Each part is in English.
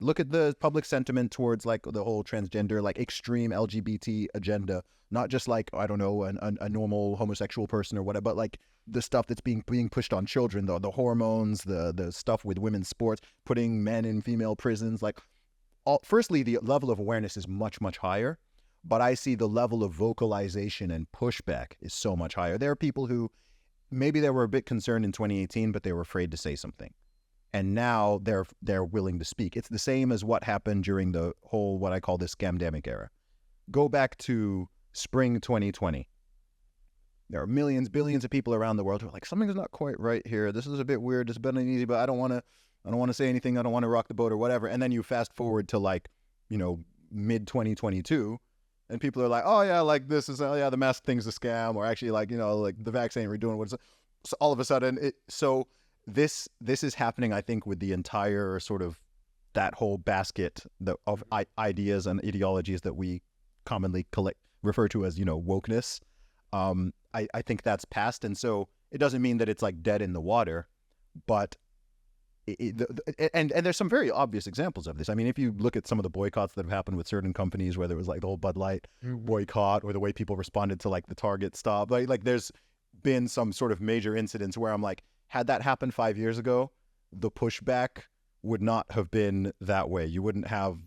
Look at the public sentiment towards like the whole transgender, like extreme LGBT agenda, not just like, I don't know, a normal homosexual person or whatever, but like the stuff that's being pushed on children, the hormones, the stuff with women's sports, putting men in female prisons. Like, firstly, the level of awareness is much, much higher, but I see the level of vocalization and pushback is so much higher. There are people who maybe they were a bit concerned in 2018, but they were afraid to say something. And now they're willing to speak. It's the same as what happened during the whole, what I call the scamdemic era. Go back to spring 2020. There are millions, billions of people around the world who are like, something's not quite right here. This is a bit weird. This is a bit uneasy, but I don't want to say anything. I don't want to rock the boat or whatever. And then you fast forward to like, mid 2022, and people are like, oh yeah, like this is, oh yeah, the mask thing's a scam, or actually like, like the vaccine we're doing. So all of a sudden, This is happening, I think, with the entire sort of that whole basket of ideas and ideologies that we commonly refer to as, wokeness. I think that's past, and so it doesn't mean that it's like dead in the water, but and there's some very obvious examples of this. I mean, if you look at some of the boycotts that have happened with certain companies, whether it was like the whole Bud Light boycott or the way people responded to like the Target stop, like there's been some sort of major incidents where I'm like, had that happened 5 years ago, the pushback would not have been that way. You wouldn't have,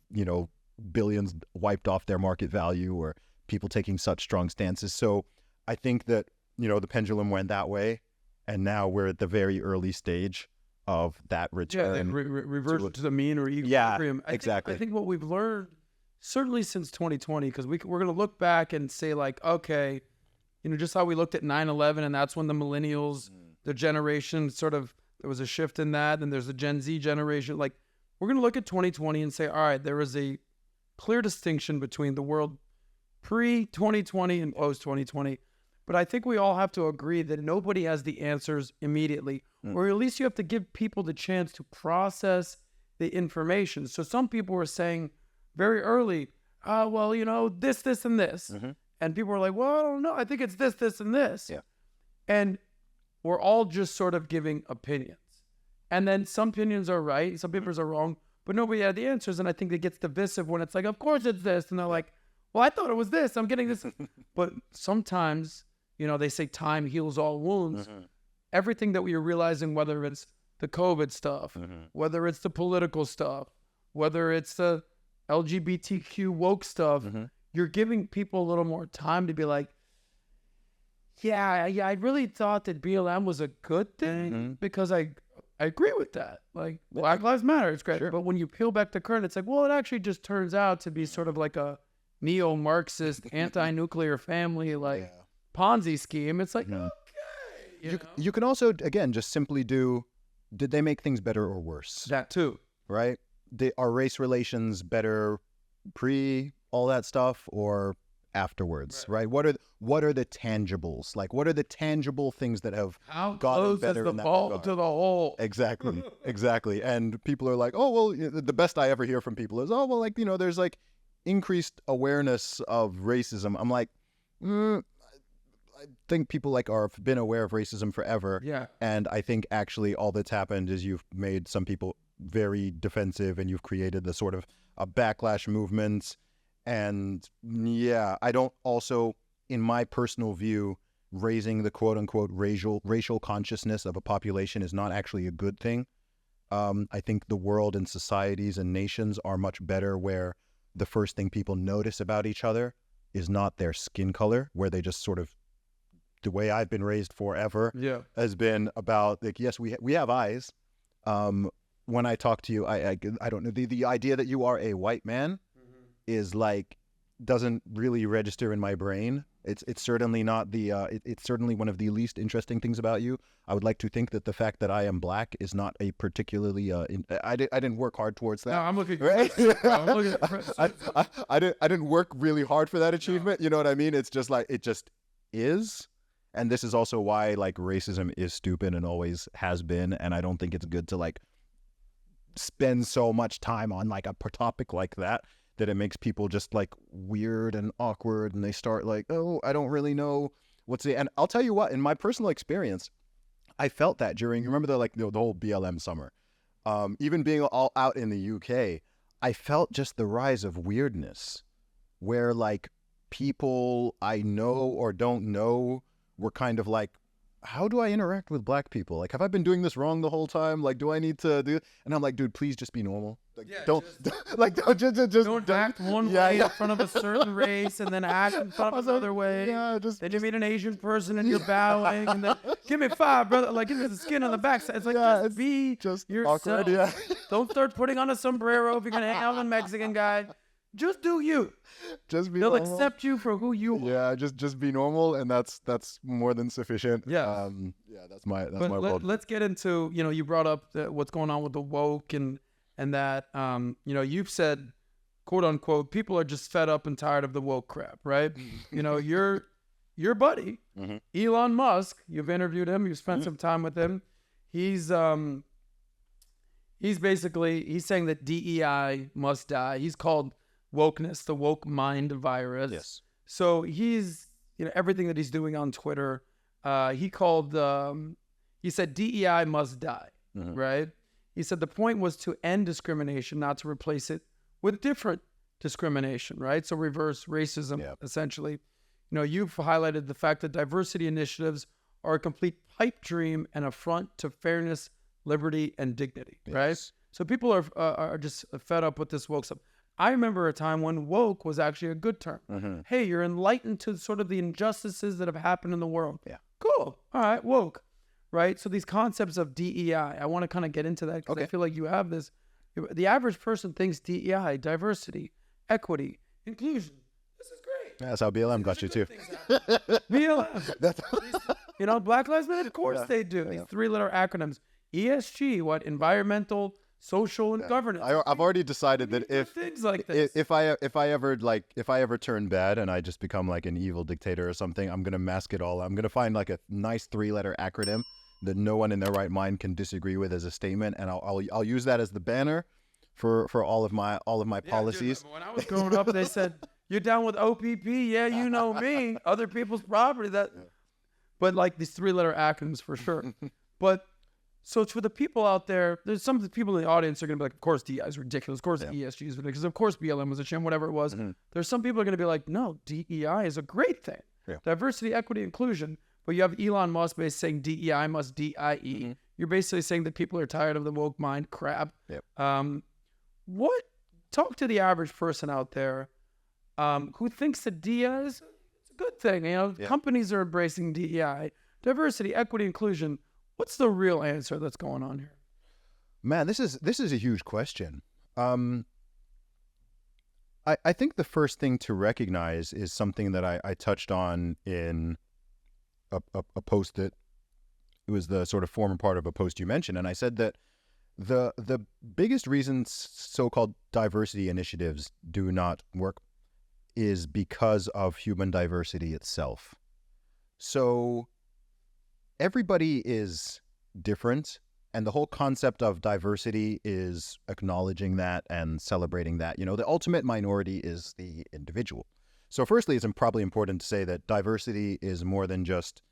billions wiped off their market value or people taking such strong stances. So I think that, the pendulum went that way, and now we're at the very early stage of that return. Yeah, reversion to the mean or equilibrium. Yeah, exactly. I think what we've learned, certainly since 2020, because we're going to look back and say like, okay, just how we looked at 9/11, and that's when the millennials, the generation there was a shift in that, and there's a Gen Z generation. Like, we're going to look at 2020 and say, all right, there is a clear distinction between the world pre-2020 and post-2020. But I think we all have to agree that nobody has the answers immediately, or at least you have to give people the chance to process the information. So some people were saying very early, this, and this. And people were like, well, I don't know. I think it's this, and this. Yeah. And we're all just sort of giving opinions. And then some opinions are right, some papers are wrong, but nobody had the answers. And I think it gets divisive when it's like, of course it's this. And they're like, well, I thought it was this. I'm getting this. But sometimes, they say time heals all wounds. Everything that we are realizing, whether it's the COVID stuff, whether it's the political stuff, whether it's the LGBTQ woke stuff, you're giving people a little more time to be like, yeah, I really thought that BLM was a good thing because I agree with that. Like, Black Lives Matter, it's great. Sure. But when you peel back the curtain, it's like, well, it actually just turns out to be sort of like a neo-Marxist, anti-nuclear family, Ponzi scheme. It's like, okay. You can also, again, just simply did they make things better or worse? That too. Right? Are race relations better pre all that stuff or afterwards, right? What are the tangibles? Like, what are the tangible things that have gotten better in that regard? How close is the ball to the hole? Exactly. And people are like, oh, well, the best I ever hear from people is, oh, well, like, there's like increased awareness of racism. I'm like, I think people have been aware of racism forever. Yeah. And I think actually all that's happened is you've made some people very defensive, and you've created the sort of a backlash movement. And yeah, I don't also, in my personal view, raising the quote unquote racial consciousness of a population is not actually a good thing. I think the world and societies and nations are much better where the first thing people notice about each other is not their skin color, where they just sort of, the way I've been raised forever has been about like, yes, we have eyes. When I talk to you, I don't know, the idea that you are a white man is like, doesn't really register in my brain. It's certainly not it's certainly one of the least interesting things about you. I would like to think that the fact that I am black is not a particularly I didn't work hard towards that. No, I'm looking. Right? I'm looking at I didn't work really hard for that achievement. No. You know what I mean? It's just like, it just is. And this is also why like racism is stupid and always has been. And I don't think it's good to like spend so much time on like a topic like that it makes people just like weird and awkward, and they start like, oh, I don't really know what's the. And I'll tell you what, in my personal experience, I felt that during, remember the whole BLM summer, even being all out in the UK, I felt just the rise of weirdness where like people I know or don't know were kind of like, how do I interact with black people? Like, have I been doing this wrong the whole time? Like, do I need to do? And I'm like, dude, please just be normal. Like, don't act one way in front of a certain race and then act in front of another way. Yeah, then you meet an Asian person and you're bowing and then give me 5, brother. Like, give me the skin on the backside. It's like, just be yourself. Awkward, yeah. Don't start putting on a sombrero if you're gonna hang out with a Mexican guy. Just do you. Just be They'll normal. accept you for who you are. Yeah, just be normal, and that's more than sufficient. Yeah. That's my world. Let's get into, you brought up what's going on with the woke and that you've said, quote unquote, people are just fed up and tired of the woke crap, right? Your buddy, Elon Musk, you've interviewed him, you've spent some time with him. He's saying that DEI must die. He's called wokeness, the woke mind virus. Yes. So he's, everything that he's doing on Twitter, he said DEI must die, right? He said the point was to end discrimination, not to replace it with different discrimination, right? So reverse racism, essentially. You've highlighted the fact that diversity initiatives are a complete pipe dream and affront to fairness, liberty, and dignity, right? So people are just fed up with this woke stuff. I remember a time when woke was actually a good term. Hey, you're enlightened to sort of the injustices that have happened in the world. Yeah. Cool. All right, woke, right? So these concepts of DEI, I want to kind of get into that because I feel like you have this. The average person thinks DEI, diversity, equity, inclusion. This is great. That's how BLM got you too. BLM. Black Lives Matter, of course they do. These 3-letter acronyms. ESG, what? Environmental, social, and governance. I've already decided that things like this. if I ever turn bad and I just become like an evil dictator or something, I'm gonna mask it all. I'm gonna find like a nice 3-letter acronym that no one in their right mind can disagree with as a statement, and I'll use that as the banner for all of my policies. Dude, when I was growing up, they said, "You're down with OPP? Yeah, you know me. Other people's property." But like these 3-letter acronyms for sure. But so for the people out there, there's some of the people in the audience are going to be like, of course DEI is ridiculous. Of course ESG is ridiculous. Of course BLM was a sham, whatever it was. There's some people are going to be like, no, DEI is a great thing. Diversity, equity, inclusion. But you have Elon Musk basically saying DEI must DIE. You're basically saying that people are tired of the woke mind crap. Talk to the average person out there who thinks that DEI is a good thing. Companies are embracing DEI. Diversity, equity, inclusion. What's the real answer that's going on here? Man, this is a huge question. I think the first thing to recognize is something that I touched on in a post that it was the sort of former part of a post you mentioned, and I said that the biggest reason so-called diversity initiatives do not work is because of human diversity itself. So everybody is different, and the whole concept of diversity is acknowledging that and celebrating that. The ultimate minority is the individual. So firstly, it's probably important to say that diversity is more than just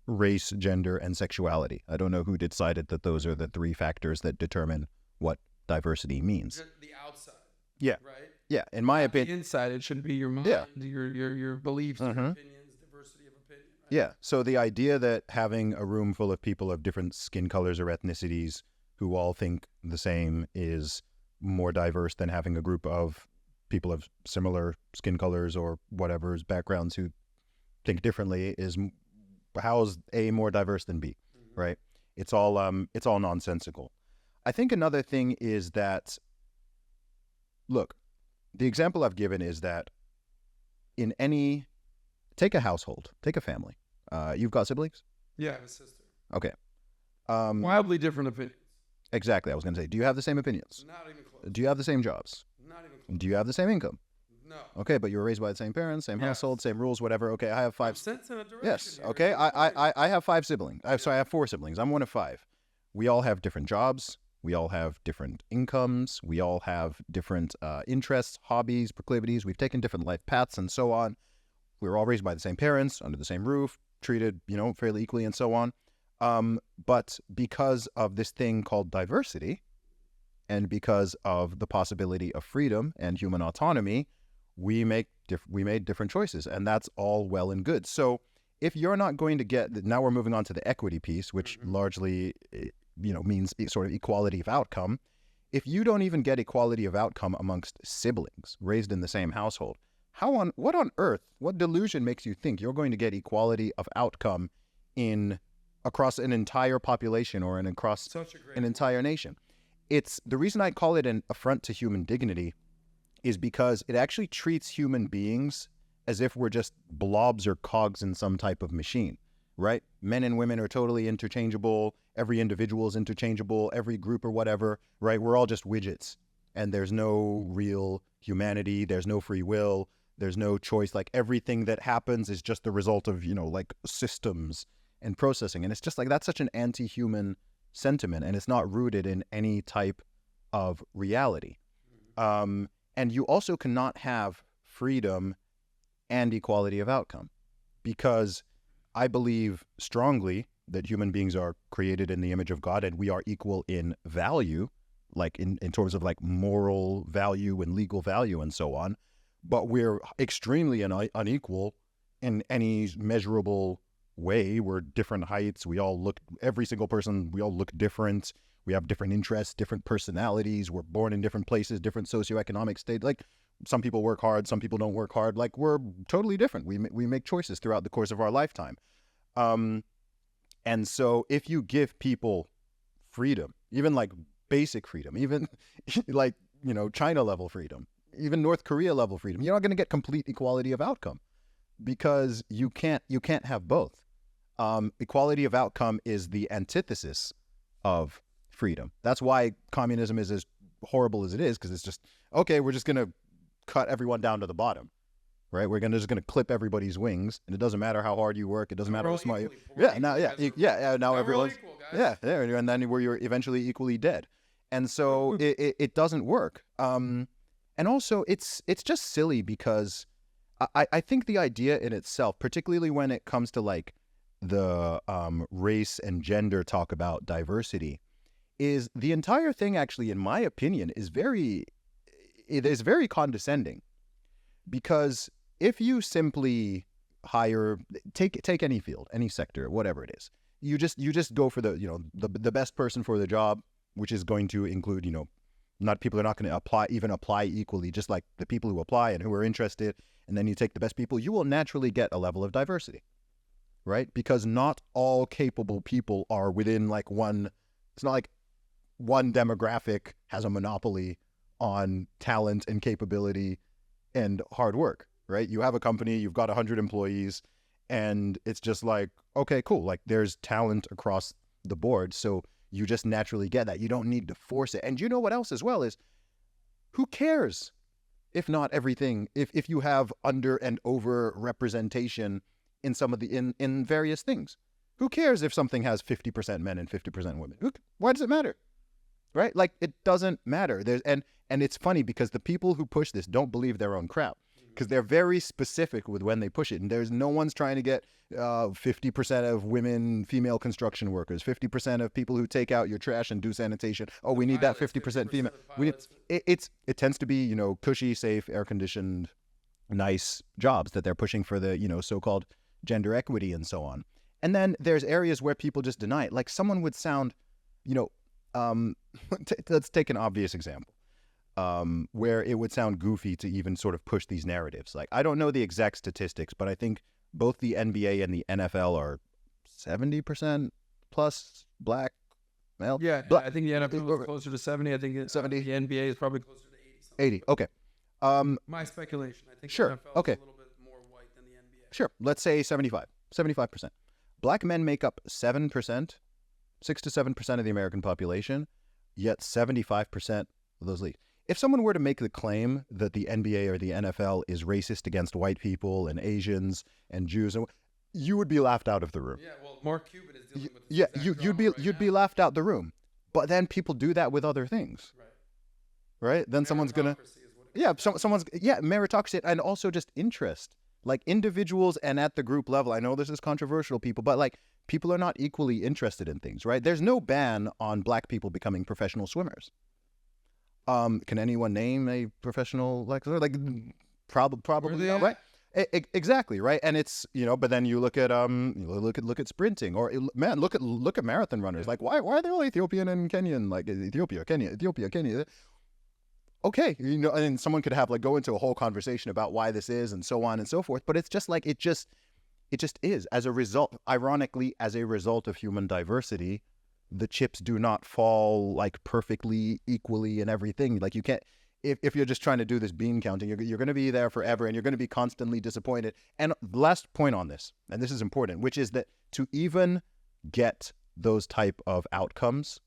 race, gender, and sexuality. I don't know who decided that those are the 3 factors that determine what diversity means. The outside. Yeah. Right? Yeah, in my opinion. The inside, it should be your mind, your beliefs, your opinions, diversity of opinion. Right? Yeah, so the idea that having a room full of people of different skin colors or ethnicities who all think the same is more diverse than having a group of people of similar skin colors or whatever's backgrounds who think differently is how's A more diverse than B, right? It's all nonsensical. I think another thing is that, look, the example I've given is that take a household, take a family. You've got siblings? Yeah, I have a sister. Okay. Wildly different opinions. Exactly. I was going to say, do you have the same opinions? Not even close. Do you have the same jobs? Not even close. Do you have the same income? No. Okay, but you were raised by the same parents, same household, same rules, whatever. Okay, I have 5. I'm sensing a direction Yes. here. Okay. I have 5 siblings. Sorry, I have 4 siblings. I'm one of 5. We all have different jobs. We all have different incomes. We all have different interests, hobbies, proclivities. We've taken different life paths and so on. We were all raised by the same parents, under the same roof, treated, fairly equally and so on. But because of this thing called diversity, and because of the possibility of freedom and human autonomy, we made different choices, and that's all well and good. So if you're not going to get, now we're moving on to the equity piece, which largely, means sort of equality of outcome. If you don't even get equality of outcome amongst siblings raised in the same household, what on earth, what delusion makes you think you're going to get equality of outcome across an entire population or across an entire nation? It's the reason I call it an affront to human dignity is because it actually treats human beings as if we're just blobs or cogs in some type of machine, right? Men and women are totally interchangeable. Every individual is interchangeable, every group or whatever, right? We're all just widgets, and there's no real humanity. There's no free will. There's no choice. Like everything that happens is just the result of, like systems and processing. And it's just like, that's such an anti-human sentiment, and it's not rooted in any type of reality. And you also cannot have freedom and equality of outcome, because I believe strongly that human beings are created in the image of God, and we are equal in value, like in terms of like moral value and legal value and so on. But we're extremely unequal in any measurable way. We're different heights. We all look different. We have different interests, different personalities. We're born in different places, different socioeconomic states. Like some people work hard, some people don't work hard. Like we're totally different. We make choices throughout the course of our lifetime. And so if you give people freedom, even like basic freedom, even like, China level freedom, even North Korea level freedom, you're not going to get complete equality of outcome, because you can't have both. Equality of outcome is the antithesis of freedom. That's why communism is as horrible as it is, because it's just, okay, we're just going to cut everyone down to the bottom, right? We're just going to clip everybody's wings, and it doesn't matter how hard you work. It doesn't matter how smart you are. Now everyone's, there, and then you're eventually equally dead. And so it doesn't work. And also it's just silly, because I think the idea in itself, particularly when it comes to like the race and gender talk about diversity, is the entire thing actually, in my opinion, is very condescending. Because if you simply take any field, any sector, whatever it is, you just go for the best person for the job, which is going to include, people are not going to apply equally, just like the people who apply and who are interested. And then you take the best people, you will naturally get a level of diversity, right? Because not all capable people are within like it's not like one demographic has a monopoly on talent and capability and hard work, right? You have a company, you've got 100 employees, and it's just like, okay, cool. Like there's talent across the board. So you just naturally get that. You don't need to force it. And you know what else as well is, who cares if not everything, if you have under and over representation in some of in various things? Who cares if something has 50% men and 50% women? Why does it matter? Right? Like it doesn't matter. And it's funny because the people who push this don't believe their own crap, because they're very specific with when they push it. And there's no one's trying to get 50% of women, female construction workers, 50% of people who take out your trash and do sanitation. Oh, we need that 50% female. It tends to be, cushy, safe, air-conditioned, nice jobs that they're pushing for the, so-called gender equity and so on. And then there's areas where people just deny it. Like someone would sound, let's take an obvious example. Where it would sound goofy to even sort of push these narratives. Like, I don't know the exact statistics, but I think both the NBA and the NFL are 70% plus black male. Yeah, I think the NFL is closer to 70. I think 70. The NBA is probably closer to 80. 80, okay. My speculation. I think sure, the NFL is okay. a little bit more white than the NBA. Sure, let's say 75%. Black men make up 7%, 6 to 7% of the American population, yet 75% of those leagues. If someone were to make the claim that the NBA or the NFL is racist against white people and Asians and Jews, you would be laughed out of the room. Yeah, well, Mark Cuban is dealing with this. Yeah, you'd be laughed out the room. But then people do that with other things. Right? Then someone's gonna meritocracy, and also just interest. Like individuals and at the group level. I know this is controversial, people, but like people are not equally interested in things, right? There's no ban on black people becoming professional swimmers. Can anyone name a professional lecturer? Like, probably not, right? Exactly, right. And it's, you know, but then you look at look at sprinting, or man, look at marathon runners. Like, why are they all Ethiopian and Kenyan? Like Ethiopia, Kenya. Okay, you know, and someone could have like go into a whole conversation about why this is and so on and so forth. But it's just like it just is as a result. Ironically, as a result of human diversity, the chips do not fall like perfectly equally and everything. Like you can't. If you're just trying to do this bean counting, you're going to be there forever, and you're going to be constantly disappointed. And the last point on this, and this is important, which is that to even get those type of outcomes,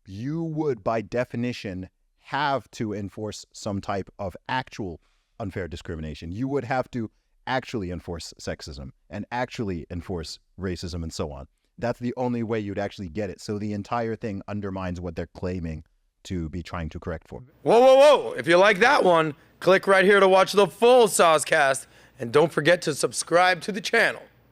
you would by definition have to enforce some type of actual unfair discrimination. You would have to actually enforce sexism and actually enforce racism and so on. That's the only way you'd actually get it. So the entire thing undermines what they're claiming to be trying to correct for. Whoa. If you like that one, click right here to watch the full SOSCAST. And don't forget to subscribe to the channel.